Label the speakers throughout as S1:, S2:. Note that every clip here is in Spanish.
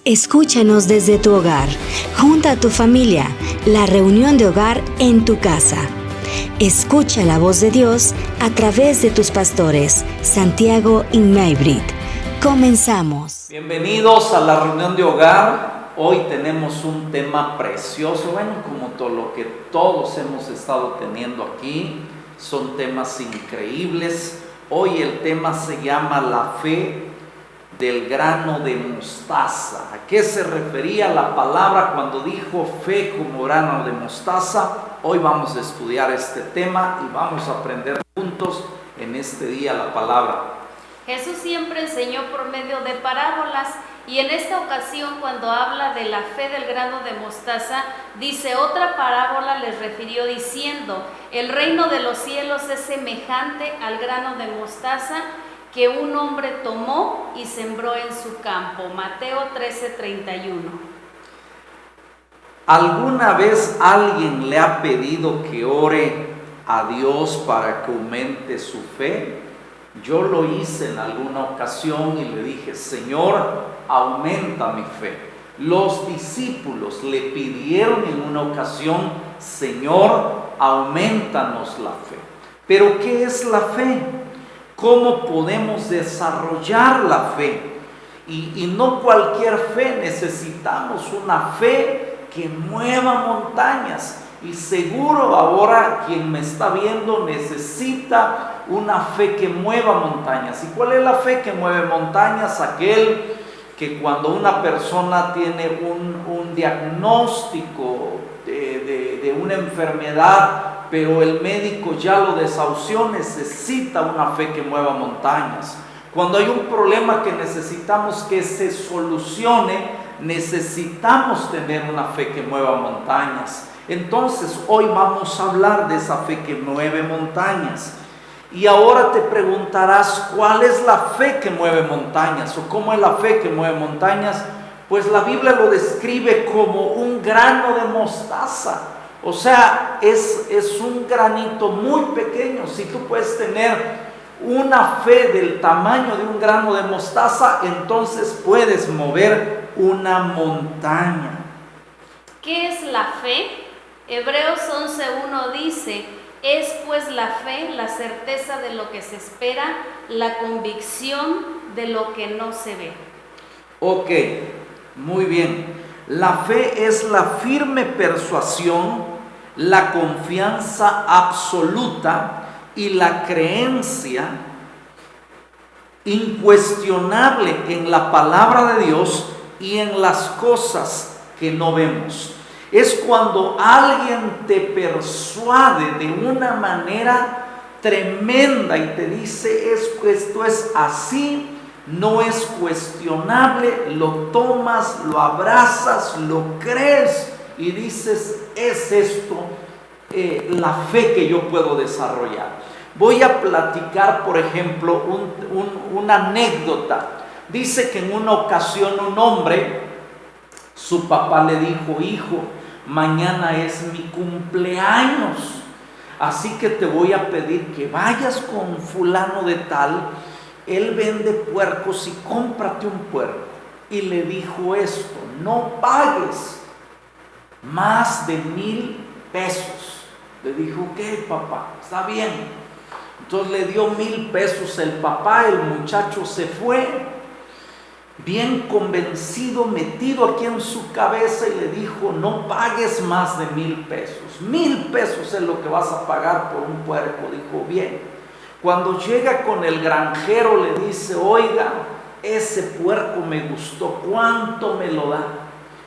S1: Escúchanos desde tu hogar, junto a tu familia, la reunión de hogar en tu casa. Escucha la voz de Dios a través de tus pastores, Santiago y Maybrit. Comenzamos.
S2: Bienvenidos a la reunión de hogar. Hoy tenemos un tema precioso, como todo lo que todos hemos estado teniendo aquí, son temas increíbles. Hoy el tema se llama la fe del grano de mostaza. ¿A qué se refería la palabra cuando dijo fe como grano de mostaza? Hoy vamos a estudiar este tema y vamos a aprender juntos en este día la palabra.
S3: Jesús siempre enseñó por medio de parábolas y en esta ocasión cuando habla de la fe del grano de mostaza, dice otra parábola les refirió diciendo, el reino de los cielos es semejante al grano de mostaza que un hombre tomó y sembró en su campo. Mateo 13:31.
S2: ¿Alguna vez alguien le ha pedido que ore a Dios para que aumente su fe? Yo lo hice en alguna ocasión y le dije, Señor, aumenta mi fe. Los discípulos le pidieron en una ocasión, Señor, aumentanos la fe. Pero ¿qué es la fe? ¿Cómo podemos desarrollar la fe? Y no cualquier fe, necesitamos una fe que mueva montañas. Y seguro ahora quien me está viendo necesita una fe que mueva montañas. ¿Y cuál es la fe que mueve montañas? Aquel que cuando una persona tiene un diagnóstico de una enfermedad, pero el médico ya lo desahució, necesita una fe que mueva montañas. Cuando hay un problema que necesitamos que se solucione, necesitamos tener una fe que mueva montañas. Entonces, hoy vamos a hablar de esa fe que mueve montañas. Y ahora te preguntarás, ¿cuál es la fe que mueve montañas? ¿O cómo es la fe que mueve montañas? Pues la Biblia lo describe como un grano de mostaza. O sea, es un granito muy pequeño. Si tú puedes tener una fe del tamaño de un grano de mostaza, entonces puedes mover una montaña.
S3: ¿Qué es la fe? Hebreos 11:1 dice, es pues la fe la certeza de lo que se espera, la convicción de lo que no se ve.
S2: Ok, muy bien. La fe es la firme persuasión, la confianza absoluta y la creencia incuestionable en la palabra de Dios y en las cosas que no vemos. Es cuando alguien te persuade de una manera tremenda y te dice, esto es así, no es cuestionable, lo tomas, lo abrazas, lo crees y dices, es esto la fe que yo puedo desarrollar. Voy a platicar, por ejemplo, una anécdota. Dice que en una ocasión un hombre, su papá le dijo, hijo, mañana es mi cumpleaños, así que te voy a pedir que vayas con fulano de tal, él vende puercos y cómprate un puerco. Y le dijo esto, no pagues más de 1,000 pesos. Le dijo, ok papá, está bien. Entonces le dio 1,000 pesos el papá, el muchacho se fue, bien convencido, metido aquí en su cabeza y le dijo, no pagues más de 1,000 pesos. 1,000 pesos es lo que vas a pagar por un puerco. Dijo, bien. Cuando llega con el granjero le dice, oiga, ese puerco me gustó, ¿cuánto me lo da?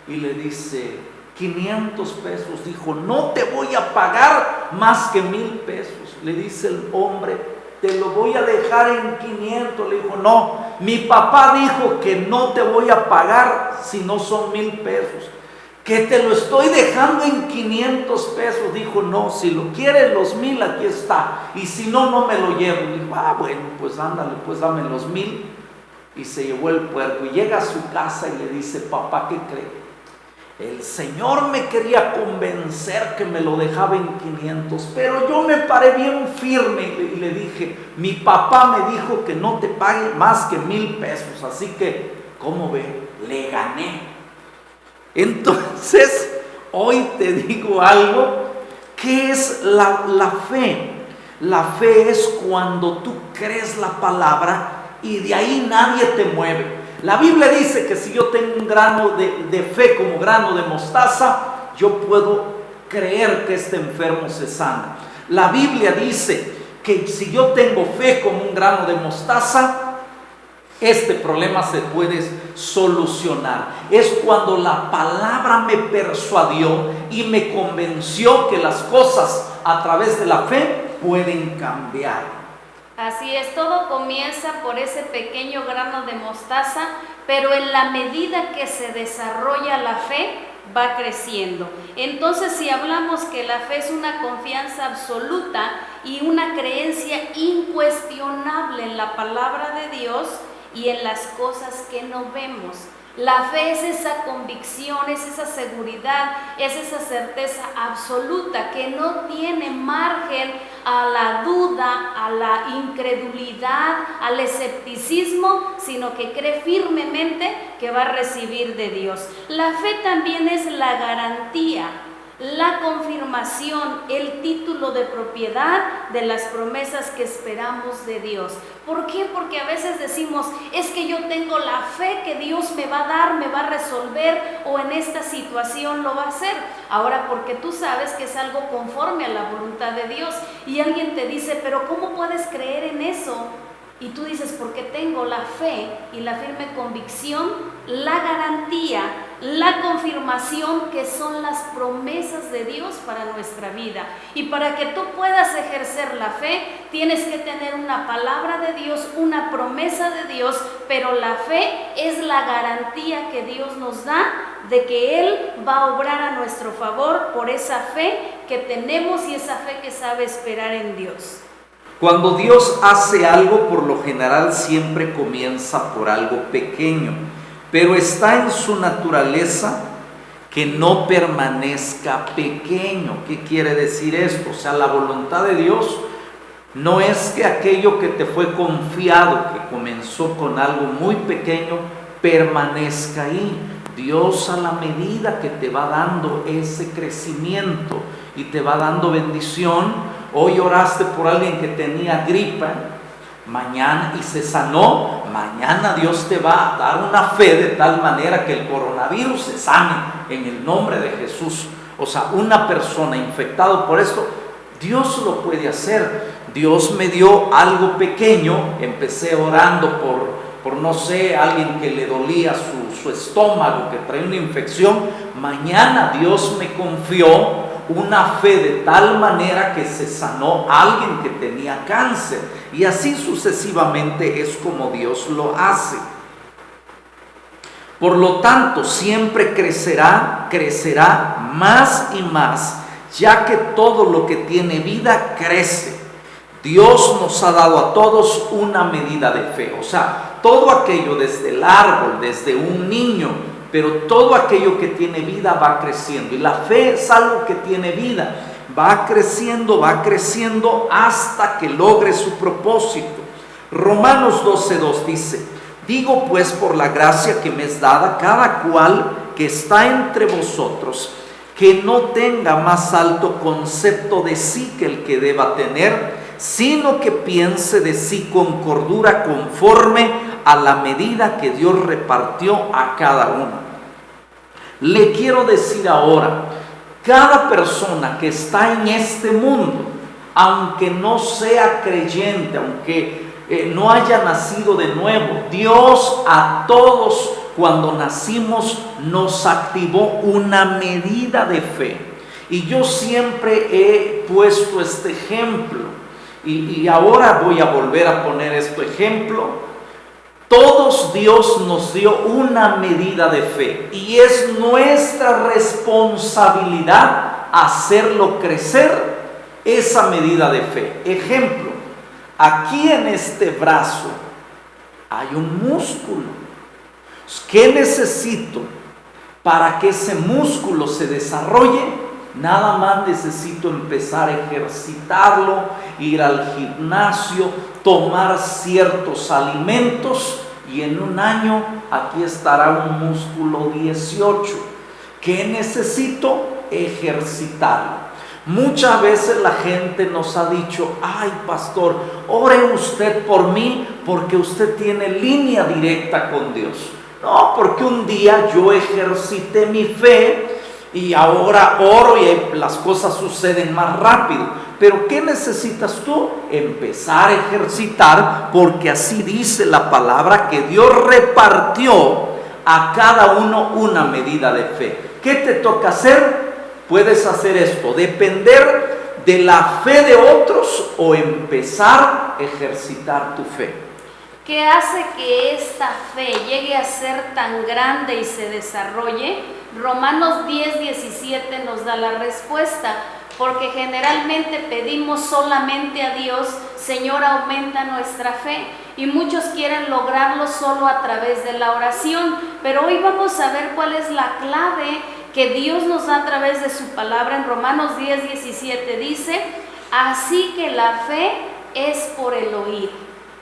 S2: Y le dice, 500 pesos. Dijo, no te voy a pagar más que 1,000 pesos. Le dice el hombre, te lo voy a dejar en 500. Le dijo, no, mi papá dijo que no te voy a pagar si no son 1,000 pesos. Que te lo estoy dejando en 500 pesos. Dijo, no, si lo quieres los 1,000 aquí está. Y si no, no me lo llevo. Dijo, bueno, pues ándale, pues dame los 1,000. Y se llevó el puerco y llega a su casa y le dice, papá, ¿qué cree? El Señor me quería convencer que me lo dejaba en 500, pero yo me paré bien firme y le dije, mi papá me dijo que no te pague más que 1,000 pesos, así que, ¿cómo ve? le gané. Entonces, hoy te digo algo. ¿Qué es la fe? La fe es cuando tú crees la palabra y de ahí nadie te mueve. La Biblia dice que si yo tengo un grano de fe como grano de mostaza, yo puedo creer que este enfermo se sana. La Biblia dice que si yo tengo fe como un grano de mostaza, este problema se puede solucionar. Es cuando la palabra me persuadió y me convenció que las cosas a través de la fe pueden cambiar.
S3: Así es, todo comienza por ese pequeño grano de mostaza, pero en la medida que se desarrolla la fe, va creciendo. Entonces, si hablamos que la fe es una confianza absoluta y una creencia incuestionable en la palabra de Dios y en las cosas que no vemos. La fe es esa convicción, es esa seguridad, es esa certeza absoluta que no tiene margen a la duda, a la incredulidad, al escepticismo, sino que cree firmemente que va a recibir de Dios. La fe también es la garantía, la confirmación, el título de propiedad de las promesas que esperamos de Dios. ¿Por qué? Porque a veces decimos, es que yo tengo la fe que Dios me va a dar, me va a resolver, o en esta situación lo va a hacer. Ahora, porque tú sabes que es algo conforme a la voluntad de Dios, y alguien te dice, pero ¿cómo puedes creer en eso? Y tú dices, porque tengo la fe y la firme convicción, la garantía, la confirmación que son las promesas de Dios para nuestra vida. Y para que tú puedas ejercer la fe, tienes que tener una palabra de Dios, una promesa de Dios, pero la fe es la garantía que Dios nos da de que Él va a obrar a nuestro favor por esa fe que tenemos y esa fe que sabe esperar en Dios.
S2: Cuando Dios hace algo, por lo general siempre comienza por algo pequeño, pero está en su naturaleza que no permanezca pequeño. ¿Qué quiere decir esto? O sea, la voluntad de Dios no es que aquello que te fue confiado, que comenzó con algo muy pequeño, permanezca ahí. Dios, a la medida que te va dando ese crecimiento y te va dando bendición. Hoy oraste por alguien que tenía gripa, mañana y se sanó, mañana Dios te va a dar una fe de tal manera que el coronavirus se sane en el nombre de Jesús. O sea, una persona infectada por esto, Dios lo puede hacer. Dios me dio algo pequeño, empecé orando por no sé, alguien que le dolía su estómago, que traía una infección. Mañana Dios me confió una fe de tal manera que se sanó a alguien que tenía cáncer, y así sucesivamente es como Dios lo hace. Por lo tanto, siempre crecerá más y más, ya que todo lo que tiene vida crece. Dios nos ha dado a todos una medida de fe, o sea, todo aquello, desde el árbol, desde un niño, pero todo aquello que tiene vida va creciendo, y la fe es algo que tiene vida, va creciendo hasta que logre su propósito. Romanos 12:2 dice: digo pues, por la gracia que me es dada, cada cual que está entre vosotros, que no tenga más alto concepto de sí que el que deba tener, sino que piense de sí con cordura, conforme a la medida que Dios repartió a cada uno. Le quiero decir ahora, cada persona que está en este mundo, aunque no sea creyente, aunque no haya nacido de nuevo, Dios a todos cuando nacimos nos activó una medida de fe. Y yo siempre he puesto este ejemplo, y ahora voy a volver a poner este ejemplo. Todos Dios nos dio una medida de fe, y es nuestra responsabilidad hacerlo crecer esa medida de fe. Ejemplo, aquí en este brazo hay un músculo. ¿Qué necesito para que ese músculo se desarrolle? Nada más necesito empezar a ejercitarlo, ir al gimnasio, tomar ciertos alimentos, y en un año aquí estará un músculo 18. ¿Qué necesito? Ejercitarlo. Muchas veces la gente nos ha dicho: ay, pastor, ore usted por mí porque usted tiene línea directa con Dios. No, porque un día yo ejercité mi fe y ahora oro y las cosas suceden más rápido. Pero ¿qué necesitas tú? Empezar a ejercitar, porque así dice la palabra que Dios repartió a cada uno una medida de fe. ¿Qué te toca hacer? Puedes hacer esto: depender de la fe de otros o empezar a ejercitar tu fe.
S3: ¿Qué hace que esta fe llegue a ser tan grande y se desarrolle? Romanos 10:17 nos da la respuesta, porque generalmente pedimos solamente a Dios: Señor, aumenta nuestra fe. Y muchos quieren lograrlo solo a través de la oración, pero hoy vamos a ver cuál es la clave que Dios nos da a través de su palabra. En Romanos 10:17 dice: así que la fe es por el oír.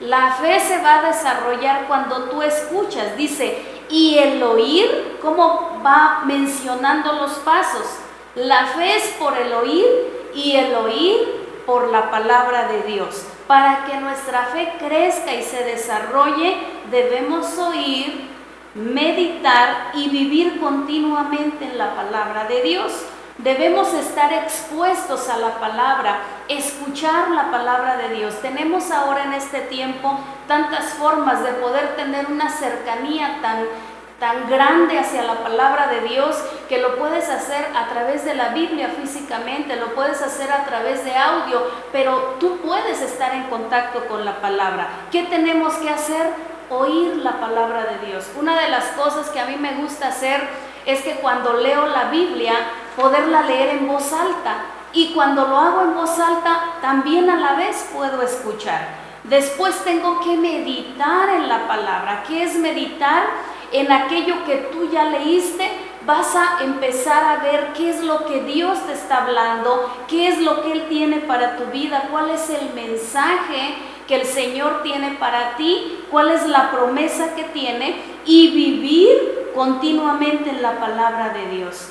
S3: La fe se va a desarrollar cuando tú escuchas. Dice, y el oír, ¿cómo va mencionando los pasos? La fe es por el oír y el oír por la palabra de Dios. Para que nuestra fe crezca y se desarrolle, debemos oír, meditar y vivir continuamente en la palabra de Dios. Debemos estar expuestos a la palabra, escuchar la palabra de Dios. Tenemos ahora en este tiempo tantas formas de poder tener una cercanía tan grande hacia la palabra de Dios, que lo puedes hacer a través de la Biblia físicamente, lo puedes hacer a través de audio, pero tú puedes estar en contacto con la palabra. ¿Qué tenemos que hacer? Oír la palabra de Dios. Una de las cosas que a mí me gusta hacer es que cuando leo la Biblia, poderla leer en voz alta, y cuando lo hago en voz alta, también a la vez puedo escuchar. Después tengo que meditar en la palabra. ¿Qué es meditar? En aquello que tú ya leíste, vas a empezar a ver qué es lo que Dios te está hablando, qué es lo que Él tiene para tu vida, cuál es el mensaje que el Señor tiene para ti, cuál es la promesa que tiene, y vivir continuamente en la palabra de Dios.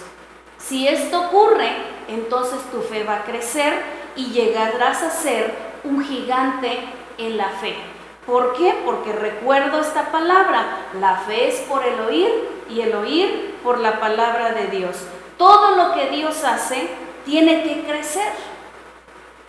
S3: Si esto ocurre, entonces tu fe va a crecer y llegarás a ser un gigante en la fe. ¿Por qué? Porque recuerdo esta palabra: la fe es por el oír y el oír por la palabra de Dios. Todo lo que Dios hace tiene que crecer.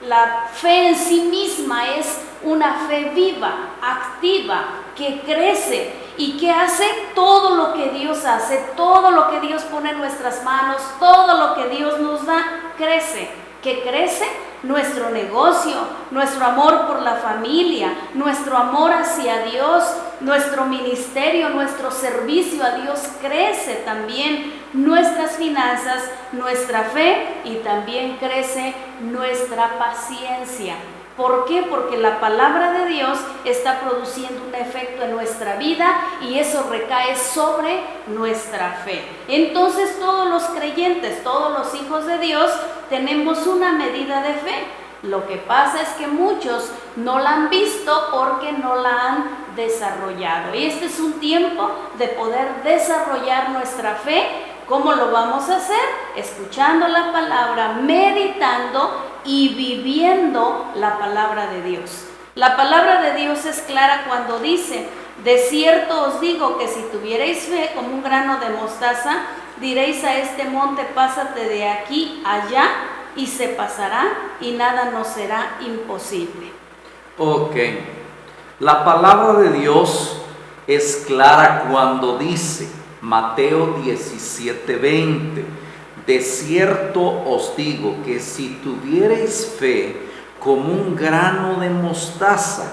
S3: La fe en sí misma es una fe viva, activa, que crece y que hace todo lo que Dios hace, todo lo que Dios pone en nuestras manos, todo lo que Dios nos da, crece. ¿Qué crece? Nuestro negocio, nuestro amor por la familia, nuestro amor hacia Dios, nuestro ministerio, nuestro servicio a Dios crece también, nuestras finanzas, nuestra fe, y también crece nuestra paciencia. ¿Por qué? Porque la palabra de Dios está produciendo un efecto en nuestra vida y eso recae sobre nuestra fe. Entonces todos los creyentes, todos los hijos de Dios, tenemos una medida de fe. Lo que pasa es que muchos no la han visto porque no la han desarrollado. Y este es un tiempo de poder desarrollar nuestra fe. ¿Cómo lo vamos a hacer? Escuchando la palabra, meditando y viviendo la palabra de Dios. La palabra de Dios es clara cuando dice: de cierto os digo que si tuvierais fe como un grano de mostaza, diréis a este monte: pásate de aquí allá, y se pasará, y nada nos será imposible.
S2: Ok, la palabra de Dios es clara cuando dice, Mateo 17:20, de cierto os digo que si tuvierais fe como un grano de mostaza,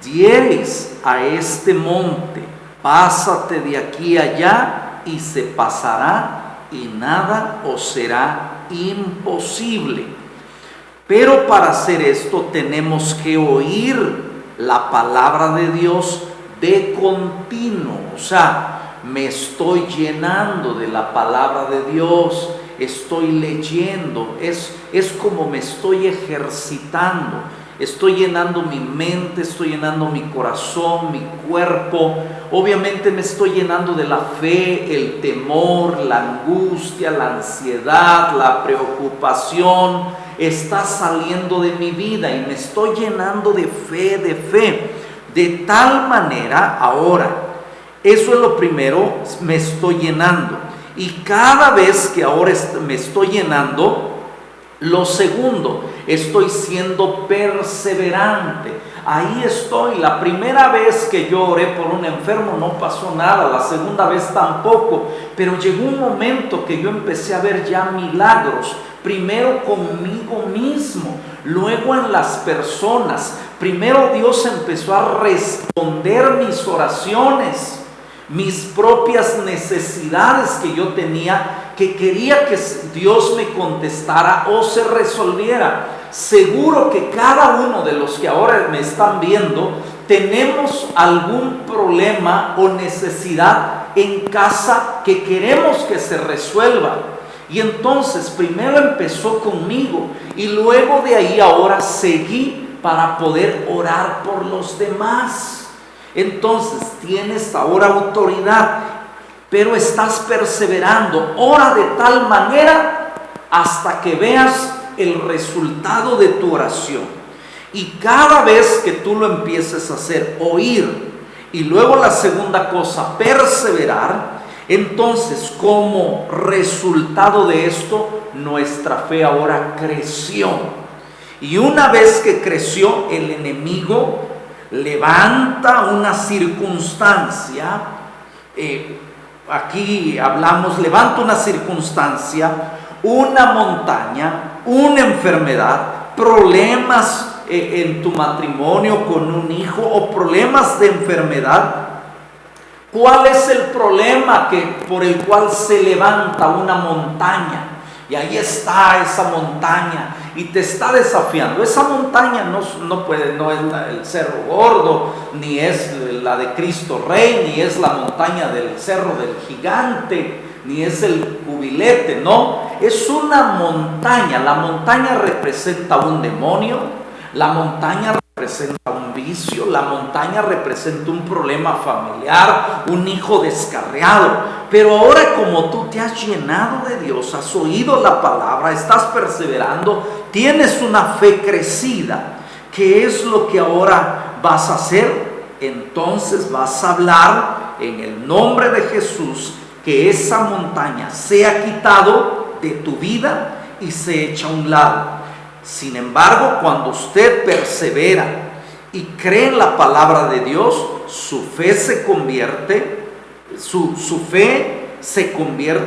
S2: diereis a este monte: pásate de aquí allá, y se pasará, y nada os será imposible. Pero para hacer esto tenemos que oír la palabra de Dios de continuo. O sea, me estoy llenando de la palabra de Dios, estoy leyendo, es como me estoy ejercitando. Estoy llenando mi mente, estoy llenando mi corazón, mi cuerpo. Obviamente me estoy llenando de la fe, el temor, la angustia, la ansiedad, la preocupación. Está saliendo de mi vida y me estoy llenando de fe, de fe. De tal manera, ahora, eso es lo primero, me estoy llenando. Y cada vez que ahora me estoy llenando, lo segundo, estoy siendo perseverante. Ahí estoy. La primera vez que yo oré por un enfermo no pasó nada, la segunda vez tampoco, pero llegó un momento que yo empecé a ver ya milagros, primero conmigo mismo, luego en las personas. Primero Dios empezó a responder mis oraciones, mis propias necesidades que yo tenía, que quería que Dios me contestara o se resolviera. Seguro que cada uno de los que ahora me están viendo tenemos algún problema o necesidad en casa que queremos que se resuelva. Y entonces primero empezó conmigo y luego de ahí ahora seguí para poder orar por los demás. Entonces tienes ahora autoridad, pero estás perseverando. Ora de tal manera hasta que veas el resultado de tu oración. Y cada vez que tú lo empieces a hacer, oír, y luego la segunda cosa, perseverar, entonces como resultado de esto, nuestra fe ahora creció. Y una vez que creció, el enemigo levanta una circunstancia, aquí hablamos, levanta una circunstancia, una montaña, una enfermedad, problemas en tu matrimonio con un hijo o problemas de enfermedad. ¿Cuál es el problema por el cual se levanta una montaña? Y ahí está esa montaña y te está desafiando. Esa montaña no es el Cerro Gordo, ni es la de Cristo Rey, ni es la montaña del Cerro del Gigante, ni es el Cubilete, no. Es una montaña. La montaña representa un demonio, la montaña representa un vicio, la montaña representa un problema familiar, un hijo descarriado. Pero ahora, como tú te has llenado de Dios, has oído la palabra, estás perseverando, tienes una fe crecida, ¿qué es lo que ahora vas a hacer? Entonces vas a hablar en el nombre de Jesús que esa montaña sea quitado de tu vida y se echa a un lado. Sin embargo, cuando usted persevera y cree en la palabra de Dios, su fe se convierte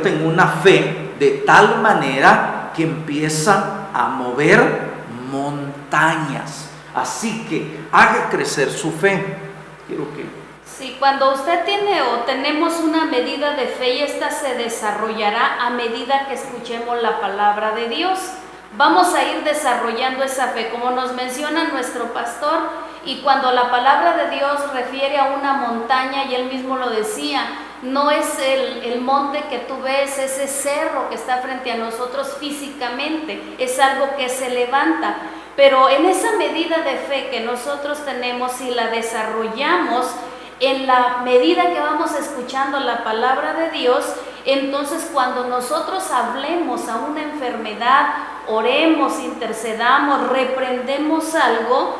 S2: en una fe de tal manera que empieza a mover montañas. Así que haga crecer su fe.
S3: Sí, cuando usted tiene o tenemos una medida de fe, y esta se desarrollará a medida que escuchemos la palabra de Dios. Vamos a ir desarrollando esa fe, como nos menciona nuestro pastor, y cuando la palabra de Dios refiere a una montaña, y él mismo lo decía, no es el monte que tú ves, ese cerro que está frente a nosotros físicamente, es algo que se levanta. Pero en esa medida de fe que nosotros tenemos, si la desarrollamos en la medida que vamos escuchando la palabra de Dios, entonces cuando nosotros hablemos a una enfermedad, oremos, intercedamos, reprendemos algo,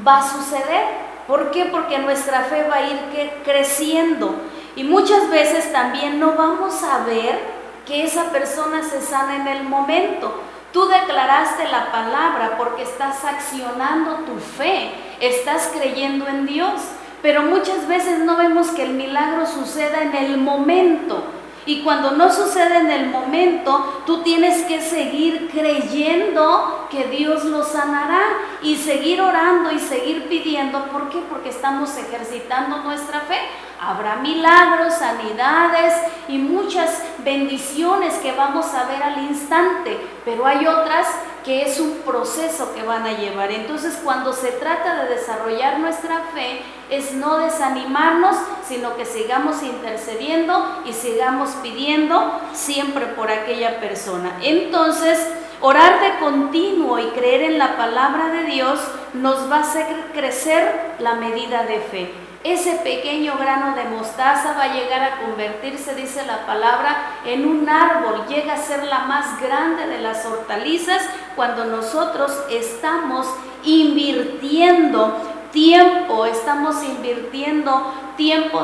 S3: va a suceder. ¿Por qué? Porque nuestra fe va a ir creciendo. Y muchas veces también no vamos a ver que esa persona se sana en el momento. Tú declaraste la palabra porque estás accionando tu fe, estás creyendo en Dios. Pero muchas veces no vemos que el milagro suceda en el momento. Y cuando no sucede en el momento, tú tienes que seguir creyendo que Dios lo sanará y seguir orando y seguir pidiendo. ¿Por qué? Porque estamos ejercitando nuestra fe. Habrá milagros, sanidades y muchas bendiciones que vamos a ver al instante, pero hay otras que es un proceso que van a llevar. Entonces, cuando se trata de desarrollar nuestra fe, es no desanimarnos, sino que sigamos intercediendo y sigamos pidiendo siempre por aquella persona. Entonces, Orar de continuo y creer en la palabra de Dios nos va a hacer crecer la medida de fe. Ese pequeño grano de mostaza va a llegar a convertirse, dice la palabra, en un árbol. Llega a ser la más grande de las hortalizas cuando nosotros estamos invirtiendo tiempo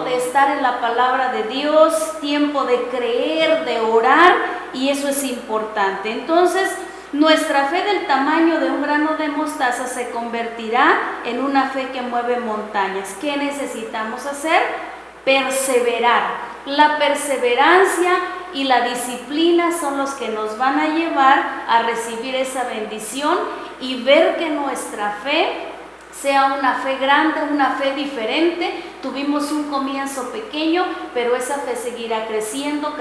S3: de estar en la palabra de Dios, tiempo de creer, de orar, y eso es importante. Entonces, nuestra fe del tamaño de un grano de mostaza se convertirá en una fe que mueve montañas. ¿Qué necesitamos hacer? Perseverar. La perseverancia y la disciplina son los que nos van a llevar a recibir esa bendición y ver que nuestra fe sea una fe grande, una fe diferente. Tuvimos un comienzo pequeño, pero esa fe seguirá creciendo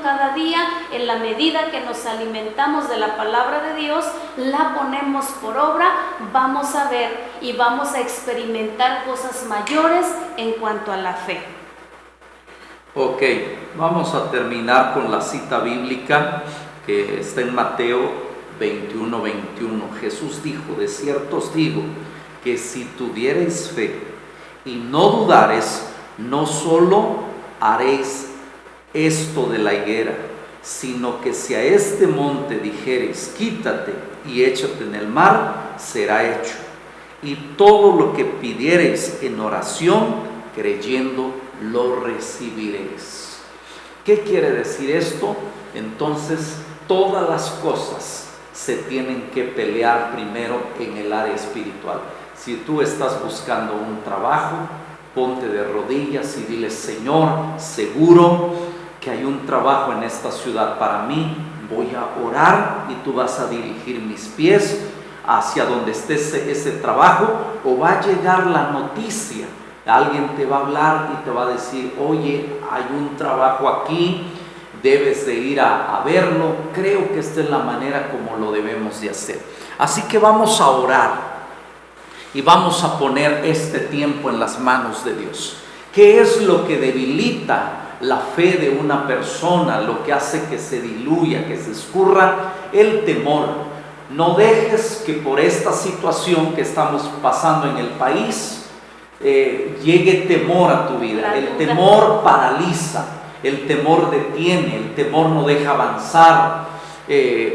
S3: cada día. En la medida que nos alimentamos de la palabra de Dios, la ponemos por obra, vamos a ver y vamos a experimentar cosas mayores en cuanto a la fe.
S2: Ok, vamos a terminar con la cita bíblica que está en Mateo 21:21. Jesús dijo: de cierto os digo, que si tuviereis fe y no dudareis, no solo haréis esto de la higuera, sino que si a este monte dijereis: quítate y échate en el mar, será hecho. Y todo lo que pidiereis en oración, creyendo, lo recibiréis. ¿Qué quiere decir esto? Entonces, todas las cosas se tienen que pelear primero en el área espiritual. Si tú estás buscando un trabajo, ponte de rodillas y dile: Señor, seguro que hay un trabajo en esta ciudad para mí. Voy a orar y tú vas a dirigir mis pies hacia donde esté ese trabajo, o va a llegar la noticia. Alguien te va a hablar y te va a decir: oye, hay un trabajo aquí, debes de ir a verlo. Creo que esta es la manera como lo debemos de hacer. Así que vamos a orar. Y vamos a poner este tiempo en las manos de Dios. ¿Qué es lo que debilita la fe de una persona? Lo que hace que se diluya, que se escurra: el temor. No dejes que por esta situación que estamos pasando en el país llegue temor a tu vida. El temor paraliza, el temor detiene, el temor no deja avanzar.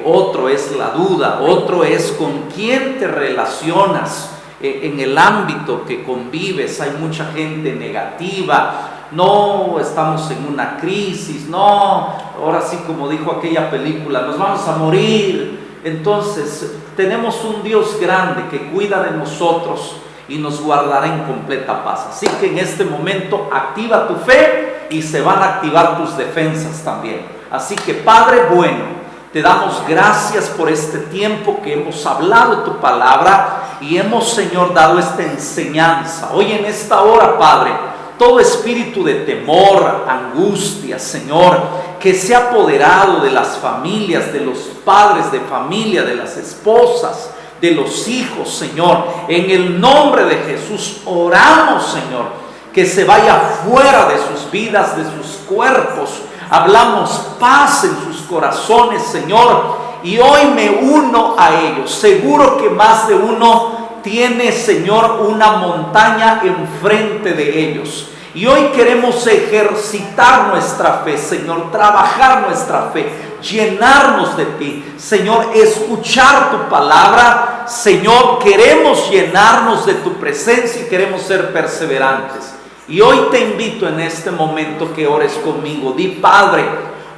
S2: Otro es la duda, otro es con quién te relacionas. En el ámbito que convives hay mucha gente negativa. No, estamos en una crisis. No, ahora sí, como dijo aquella película, nos vamos a morir. Entonces, tenemos un Dios grande que cuida de nosotros y nos guardará en completa paz. Así que en este momento activa tu fe y se van a activar tus defensas también. Así que, Padre bueno, te damos gracias por este tiempo que hemos hablado tu palabra y hemos, Señor, dado esta enseñanza. Hoy en esta hora, Padre, todo espíritu de temor, angustia, Señor, que se ha apoderado de las familias, de los padres de familia, de las esposas, de los hijos, Señor, en el nombre de Jesús oramos, Señor, que se vaya fuera de sus vidas, de sus cuerpos. Hablamos paz en sus corazones, Señor, y hoy me uno a ellos. Seguro que más de uno tiene, Señor, una montaña enfrente de ellos. Y hoy queremos ejercitar nuestra fe, Señor, trabajar nuestra fe, llenarnos de ti, Señor, escuchar tu palabra. Señor, queremos llenarnos de tu presencia y queremos ser perseverantes. Y hoy te invito en este momento que ores conmigo. Di: Padre,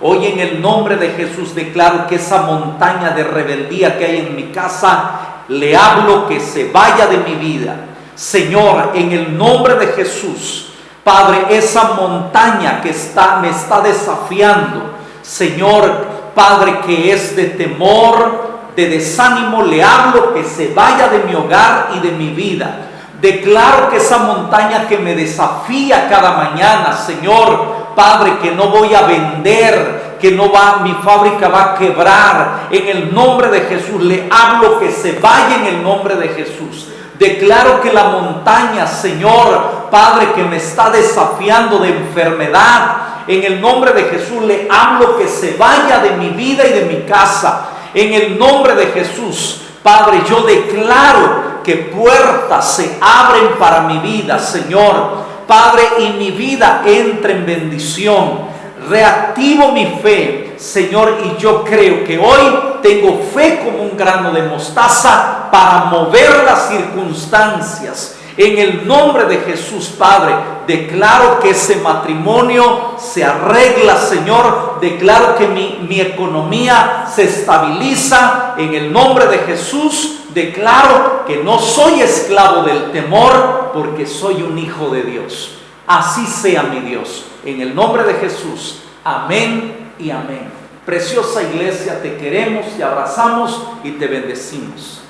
S2: hoy en el nombre de Jesús declaro que esa montaña de rebeldía que hay en mi casa, le hablo que se vaya de mi vida. Señor, en el nombre de Jesús, Padre, esa montaña que me está desafiando, Señor, Padre, que es de temor, de desánimo, le hablo que se vaya de mi hogar y de mi vida. Declaro que esa montaña que me desafía cada mañana, Señor, Padre, que no voy a vender, que mi fábrica va a quebrar, en el nombre de Jesús, le hablo que se vaya en el nombre de Jesús. Declaro que la montaña, Señor, Padre, que me está desafiando de enfermedad, en el nombre de Jesús, le hablo que se vaya de mi vida y de mi casa. En el nombre de Jesús, Padre, yo declaro que puertas se abren para mi vida, Señor. Padre, y mi vida entra en bendición. Reactivo mi fe, Señor, y yo creo que hoy tengo fe como un grano de mostaza para mover las circunstancias. En el nombre de Jesús, Padre, declaro que ese matrimonio se arregla, Señor. Declaro que mi economía se estabiliza. En el nombre de Jesús, declaro que no soy esclavo del temor, porque soy un hijo de Dios. Así sea, mi Dios. En el nombre de Jesús. Amén y amén. Preciosa iglesia, te queremos, te abrazamos y te bendecimos.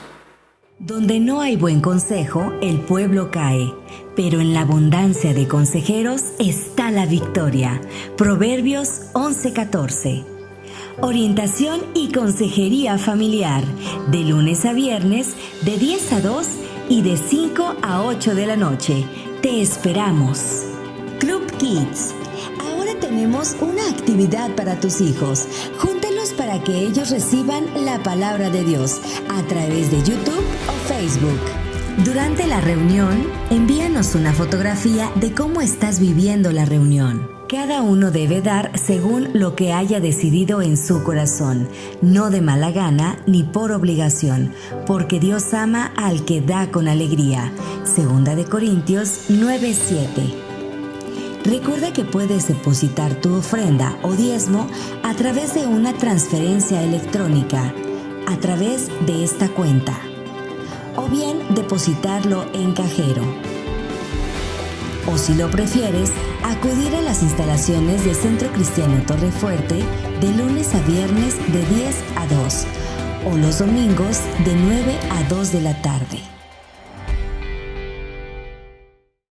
S1: Donde no hay buen consejo, el pueblo cae, pero en la abundancia de consejeros está la victoria. Proverbios 11:14. Orientación y consejería familiar, de lunes a viernes, de 10 a 2 y de 5 a 8 de la noche. Te esperamos. Club Kids. Ahora tenemos una actividad para tus hijos. Júntalos para que ellos reciban la palabra de Dios a través de YouTube o Facebook. Durante la reunión, envíanos una fotografía de cómo estás viviendo la reunión. Cada uno debe dar según lo que haya decidido en su corazón, no de mala gana ni por obligación, porque Dios ama al que da con alegría. 2 Corintios 9:7. Recuerda que puedes depositar tu ofrenda o diezmo a través de una transferencia electrónica, a través de esta cuenta, o bien depositarlo en cajero. O si lo prefieres, acudir a las instalaciones de Centro Cristiano Torrefuerte de lunes a viernes de 10 a 2 o los domingos de 9 a 2 de la tarde.